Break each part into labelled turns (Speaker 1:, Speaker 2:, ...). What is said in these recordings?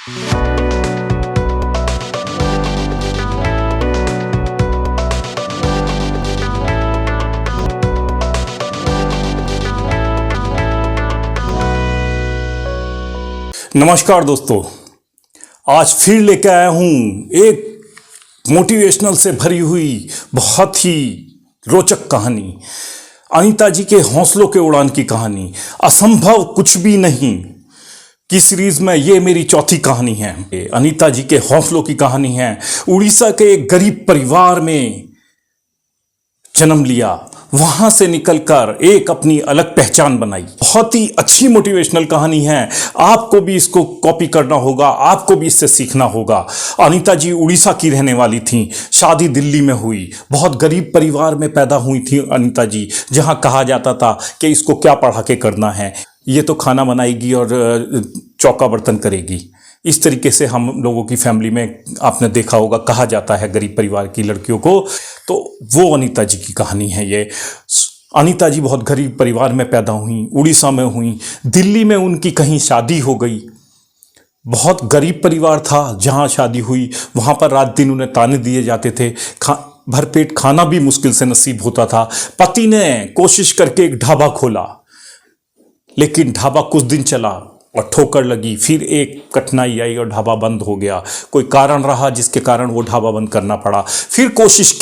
Speaker 1: नमस्कार दोस्तों, आज फिर लेकर आया हूं एक मोटिवेशनल से भरी हुई बहुत ही रोचक कहानी। अनीता जी के हौसलों के उड़ान की कहानी, असंभव कुछ भी नहीं की सीरीज में ये मेरी चौथी कहानी है। अनीता जी के हौसलों की कहानी है। उड़ीसा के एक गरीब परिवार में जन्म लिया, वहां से निकलकर एक अपनी अलग पहचान बनाई। बहुत ही अच्छी मोटिवेशनल कहानी है। आपको भी इसको कॉपी करना होगा, आपको भी इससे सीखना होगा। अनीता जी उड़ीसा की रहने वाली थीं, शादी दिल्ली में हुई, बहुत गरीब परिवार में पैदा हुई थी अनीता जी, जहां कहा जाता था कि इसको क्या पढ़ा के करना है, ये तो खाना बनाएगी और चौका बर्तन करेगी। इस तरीके से हम लोगों की फैमिली में आपने देखा होगा, कहा जाता है गरीब परिवार की लड़कियों को। तो वो अनीता जी की कहानी है ये। अनीता जी बहुत गरीब परिवार में पैदा हुई, उड़ीसा में हुई। दिल्ली में उनकी कहीं शादी हो गई। बहुत गरीब परिवार था जहाँ शादी हुई, वहाँ पर रात दिन उन्हें ताने दिए जाते थे। भरपेट खाना भी मुश्किल से नसीब होता था। पति ने कोशिश करके एक ढाबा खोला, लेकिन ढाबा कुछ दिन चला और ठोकर लगी। फिर एक कठिनाई आई और ढाबा बंद हो गया। कोई कारण रहा जिसके कारण वो ढाबा बंद करना पड़ा। फिर कोशिश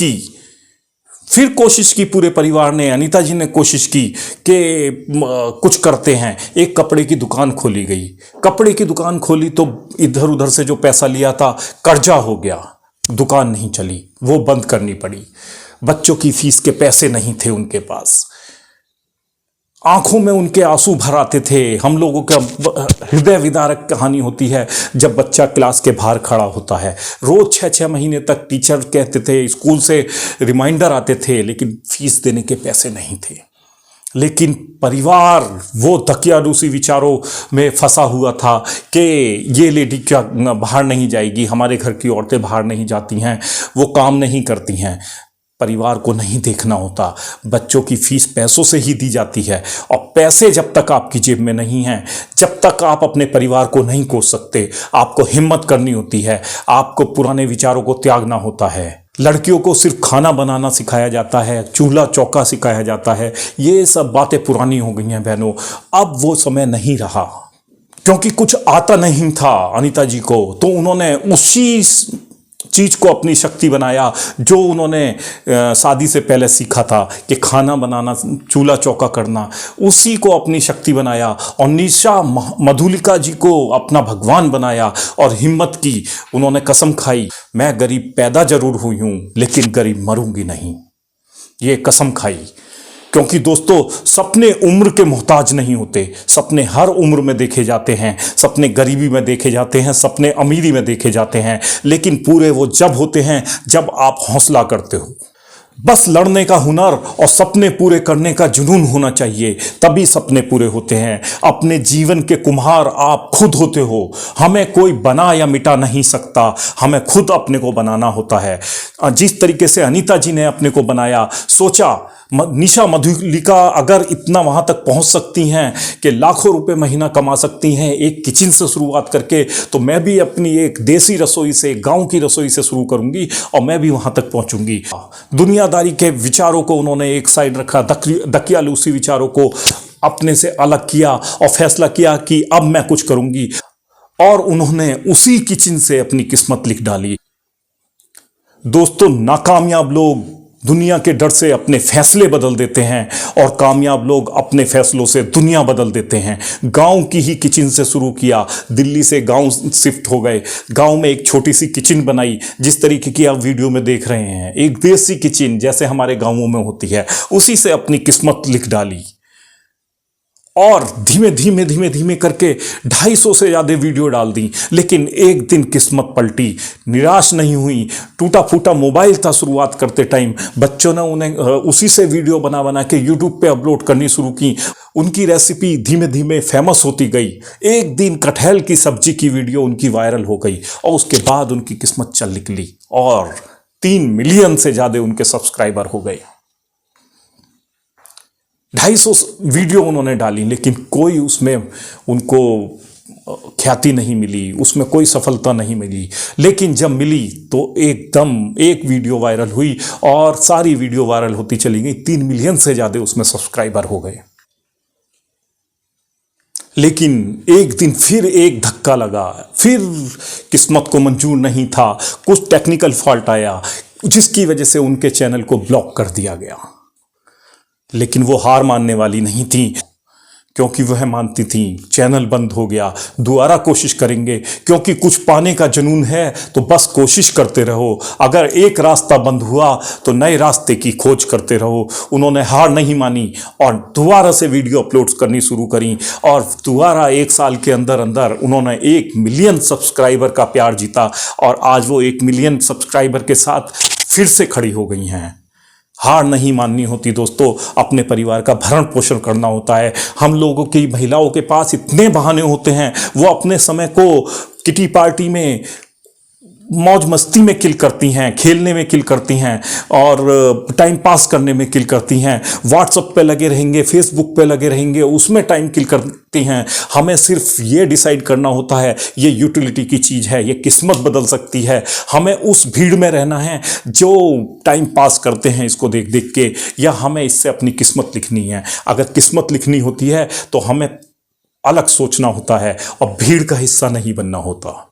Speaker 1: की पूरे परिवार ने। अनीता जी ने कोशिश की कि कुछ करते हैं। एक कपड़े की दुकान खोली गई। कपड़े की दुकान खोली तो इधर उधर से जो पैसा लिया था कर्जा हो गया, दुकान नहीं चली, वो बंद करनी पड़ी। बच्चों की फीस के पैसे नहीं थे उनके पास। आंखों में उनके आंसू भर आते थे। हम लोगों का हृदय विदारक कहानी होती है जब बच्चा क्लास के बाहर खड़ा होता है। रोज 6-6 महीने तक टीचर कहते थे, स्कूल से रिमाइंडर आते थे, लेकिन फीस देने के पैसे नहीं थे। लेकिन परिवार वो दकियानूसी विचारों में फंसा हुआ था कि ये लेडी क्या बाहर नहीं जाएगी, हमारे घर की औरतें बाहर नहीं जाती हैं, वो काम नहीं करती हैं। परिवार को नहीं देखना होता, बच्चों की फीस पैसों से ही दी जाती है। और पैसे जब तक आपकी जेब में नहीं हैं, जब तक आप अपने परिवार को नहीं कोस सकते, आपको हिम्मत करनी होती है, आपको पुराने विचारों को त्यागना होता है। लड़कियों को सिर्फ खाना बनाना सिखाया जाता है, चूल्हा चौका सिखाया जाता है। ये सब बातें पुरानी हो गई हैं बहनों, अब वो समय नहीं रहा। क्योंकि कुछ आता नहीं था अनीता जी को, तो उन्होंने उसी चीज को अपनी शक्ति बनाया जो उन्होंने शादी से पहले सीखा था कि खाना बनाना, चूल्हा चौका करना, उसी को अपनी शक्ति बनाया। और निशा मधुलिका जी को अपना भगवान बनाया और हिम्मत की। उन्होंने कसम खाई, मैं गरीब पैदा जरूर हुई हूं लेकिन गरीब मरूंगी नहीं। ये कसम खाई। क्योंकि दोस्तों, सपने उम्र के मोहताज नहीं होते। सपने हर उम्र में देखे जाते हैं। सपने गरीबी में देखे जाते हैं, सपने अमीरी में देखे जाते हैं, लेकिन पूरे वो जब होते हैं जब आप हौसला करते हो। बस लड़ने का हुनर और सपने पूरे करने का जुनून होना चाहिए, तभी सपने पूरे होते हैं। अपने जीवन के कुम्हार आप खुद होते हो। हमें कोई बना या मिटा नहीं सकता, हमें खुद अपने को बनाना होता है। जिस तरीके से अनीता जी ने अपने को बनाया, सोचा निशा मधुलिका अगर इतना वहां तक पहुंच सकती हैं कि लाखों रुपए महीना कमा सकती हैं एक किचन से शुरुआत करके, तो मैं भी अपनी एक देसी रसोई से, गांव की रसोई से शुरू करूंगी और मैं भी वहां तक पहुंचूंगी। दुनियादारी के विचारों को उन्होंने एक साइड रखा, दकियानूसी विचारों को अपने से अलग किया और फैसला किया कि अब मैं कुछ करूंगी। और उन्होंने उसी किचन से अपनी किस्मत लिख डाली। दोस्तों, नाकामयाब लोग दुनिया के डर से अपने फैसले बदल देते हैं और कामयाब लोग अपने फैसलों से दुनिया बदल देते हैं। गांव की ही किचन से शुरू किया, दिल्ली से गांव शिफ्ट हो गए, गांव में एक छोटी सी किचन बनाई, जिस तरीके की आप वीडियो में देख रहे हैं, एक देसी किचन जैसे हमारे गांवों में होती है, उसी से अपनी किस्मत लिख डाली। और धीमे धीमे करके 250 से ज़्यादा वीडियो डाल दी। लेकिन एक दिन किस्मत पलटी, निराश नहीं हुई। टूटा फूटा मोबाइल था शुरुआत करते टाइम, बच्चों ने उन्हें उसी से वीडियो बना के यूट्यूब पे अपलोड करनी शुरू की। उनकी रेसिपी धीमे धीमे फेमस होती गई। एक दिन कटहल की सब्जी की वीडियो उनकी वायरल हो गई और उसके बाद उनकी किस्मत चल निकली और 3 मिलियन से ज़्यादा उनके सब्सक्राइबर हो गए। 250 वीडियो उन्होंने डाली, लेकिन कोई उसमें उनको ख्याति नहीं मिली, उसमें कोई सफलता नहीं मिली, लेकिन जब मिली तो एकदम एक वीडियो वायरल हुई और सारी वीडियो वायरल होती चली गई। 3 मिलियन से ज़्यादा उसमें सब्सक्राइबर हो गए। लेकिन एक दिन फिर एक धक्का लगा, फिर किस्मत को मंजूर नहीं था, कुछ टेक्निकल फॉल्ट आया जिसकी वजह से उनके चैनल को ब्लॉक कर दिया गया। लेकिन वो हार मानने वाली नहीं थी, क्योंकि वह मानती थी चैनल बंद हो गया, दोबारा कोशिश करेंगे, क्योंकि कुछ पाने का जुनून है तो बस कोशिश करते रहो। अगर एक रास्ता बंद हुआ तो नए रास्ते की खोज करते रहो। उन्होंने हार नहीं मानी और दोबारा से वीडियो अपलोड करनी शुरू करी और दोबारा 1 साल के अंदर अंदर उन्होंने 1 मिलियन सब्सक्राइबर का प्यार जीता और आज वो 1 मिलियन सब्सक्राइबर के साथ फिर से खड़ी हो गई हैं। हार नहीं माननी होती दोस्तों, अपने परिवार का भरण पोषण करना होता है। हम लोगों की महिलाओं के पास इतने बहाने होते हैं, वो अपने समय को किटी पार्टी में मौज मस्ती में किल करती हैं, खेलने में किल करती हैं और टाइम पास करने में किल करती हैं। व्हाट्सएप पे लगे रहेंगे, फेसबुक पे लगे रहेंगे, उसमें टाइम किल करती हैं। हमें सिर्फ ये डिसाइड करना होता है, ये यूटिलिटी की चीज़ है, ये किस्मत बदल सकती है। हमें उस भीड़ में रहना है जो टाइम पास करते हैं इसको देख देख के, या हमें इससे अपनी किस्मत लिखनी है। अगर किस्मत लिखनी होती है तो हमें अलग सोचना होता है और भीड़ का हिस्सा नहीं बनना होता।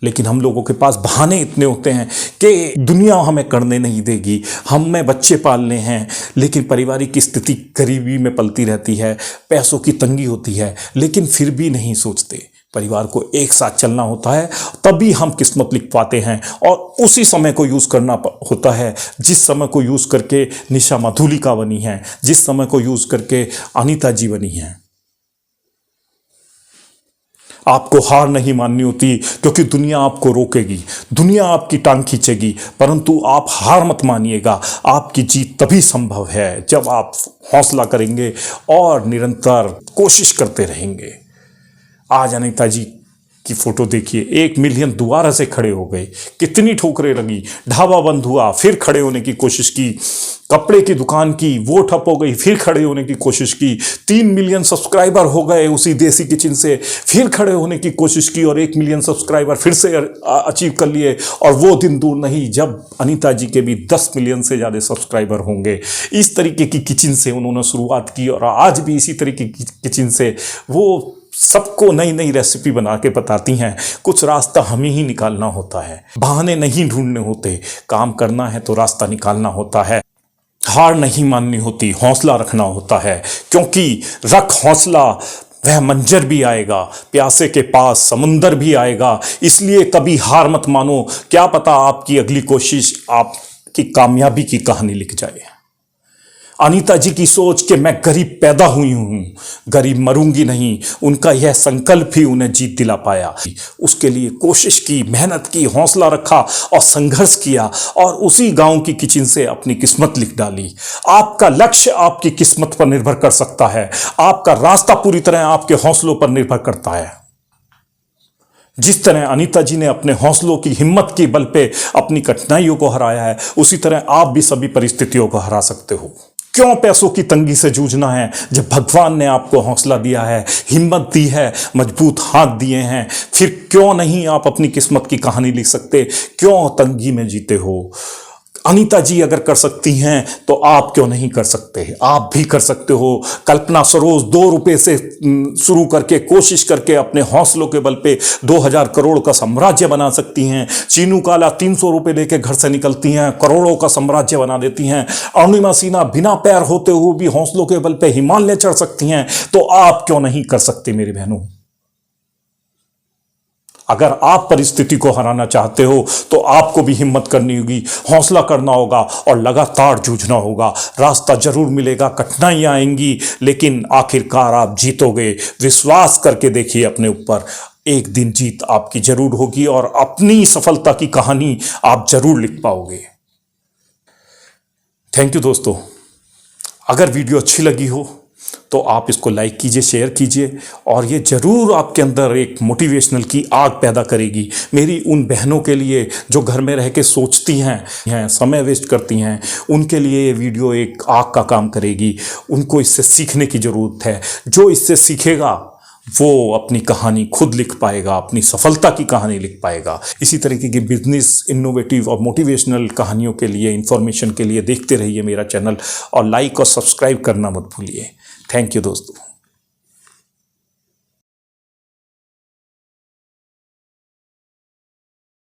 Speaker 1: लेकिन हम लोगों के पास बहाने इतने होते हैं कि दुनिया हमें करने नहीं देगी, हमें बच्चे पालने हैं, लेकिन पारिवारिक स्थिति गरीबी में पलती रहती है, पैसों की तंगी होती है, लेकिन फिर भी नहीं सोचते। परिवार को एक साथ चलना होता है, तभी हम किस्मत लिख पाते हैं। और उसी समय को यूज़ करना होता है जिस समय को यूज़ करके निशा मधुलिका बनी है, जिस समय को यूज़ करके अनीता जी बनी हैं। आपको हार नहीं माननी होती, क्योंकि दुनिया आपको रोकेगी, दुनिया आपकी टांग खींचेगी, परंतु आप हार मत मानिएगा। आपकी जीत तभी संभव है जब आप हौसला करेंगे और निरंतर कोशिश करते रहेंगे। आज अनीता जी की फोटो देखिए, 1 मिलियन दोबारा से खड़े हो गए। कितनी ठोकरें लगी, ढाबा बंद हुआ, फिर खड़े होने की कोशिश की, कपड़े की दुकान की, वो ठप हो गई, फिर खड़े होने की कोशिश की, 3 मिलियन सब्सक्राइबर हो गए उसी देसी किचन से, फिर खड़े होने की कोशिश की और 1 मिलियन सब्सक्राइबर फिर से अचीव कर लिए। और वो दिन दूर नहीं जब अनीता जी के भी 10 मिलियन से ज़्यादा सब्सक्राइबर होंगे। इस तरीके की किचन से उन्होंने शुरुआत की और आज भी इसी तरीके की किचन से वो सबको नई नई रेसिपी बना के बताती हैं। कुछ रास्ता हमें ही निकालना होता है, बहाने नहीं ढूंढने होते। काम करना है तो रास्ता निकालना होता है। हार नहीं माननी होती, हौसला रखना होता है, क्योंकि रख हौसला, वह मंजर भी आएगा, प्यासे के पास समुंदर भी आएगा। इसलिए कभी हार मत मानो, क्या पता आपकी अगली कोशिश आपकी कामयाबी की कहानी लिख जाए। अनीता जी की सोच कि मैं गरीब पैदा हुई हूँ, गरीब मरूंगी नहीं, उनका यह संकल्प ही उन्हें जीत दिला पाया। उसके लिए कोशिश की, मेहनत की, हौसला रखा और संघर्ष किया और उसी गांव की किचन से अपनी किस्मत लिख डाली। आपका लक्ष्य आपकी किस्मत पर निर्भर कर सकता है, आपका रास्ता पूरी तरह आपके हौसलों पर निर्भर करता है। जिस तरह अनीता जी ने अपने हौसलों की, हिम्मत की बल पे अपनी कठिनाइयों को हराया है, उसी तरह आप भी सभी परिस्थितियों को हरा सकते हो। क्यों पैसों की तंगी से जूझना है जब भगवान ने आपको हौसला दिया है, हिम्मत दी है, मजबूत हाथ दिए हैं। फिर क्यों नहीं आप अपनी किस्मत की कहानी लिख सकते? क्यों तंगी में जीते हो? अनीता जी अगर कर सकती हैं तो आप क्यों नहीं कर सकते? आप भी कर सकते हो। कल्पना सरोज 2 रुपए से शुरू करके, कोशिश करके अपने हौसलों के बल पे 2000 करोड़ का साम्राज्य बना सकती हैं। चीनू काला 300 रुपए लेके घर से निकलती हैं, करोड़ों का साम्राज्य बना देती हैं। अरुणिमा सिन्हा बिना पैर होते हुए भी हौसलों के बल पे हिमालय चढ़ सकती हैं। तो आप क्यों नहीं कर सकते मेरी बहनों? अगर आप परिस्थिति को हराना चाहते हो तो आपको भी हिम्मत करनी होगी, हौसला करना होगा और लगातार जूझना होगा। रास्ता जरूर मिलेगा, कठिनाइयां आएंगी, लेकिन आखिरकार आप जीतोगे। विश्वास करके देखिए अपने ऊपर, एक दिन जीत आपकी जरूर होगी और अपनी सफलता की कहानी आप जरूर लिख पाओगे। थैंक यू दोस्तों। अगर वीडियो अच्छी लगी हो तो आप इसको लाइक कीजिए, शेयर कीजिए और ये ज़रूर आपके अंदर एक मोटिवेशनल की आग पैदा करेगी। मेरी उन बहनों के लिए जो घर में रह के सोचती हैं, समय वेस्ट करती हैं, उनके लिए ये वीडियो एक आग का काम करेगी। उनको इससे सीखने की ज़रूरत है। जो इससे सीखेगा वो अपनी कहानी खुद लिख पाएगा, अपनी सफलता की कहानी लिख पाएगा। इसी तरीके की बिजनेस, इनोवेटिव और मोटिवेशनल कहानियों के लिए, इंफॉर्मेशन के लिए देखते रहिए मेरा चैनल और लाइक और सब्सक्राइब करना मत भूलिए। थैंक यू दोस्तों।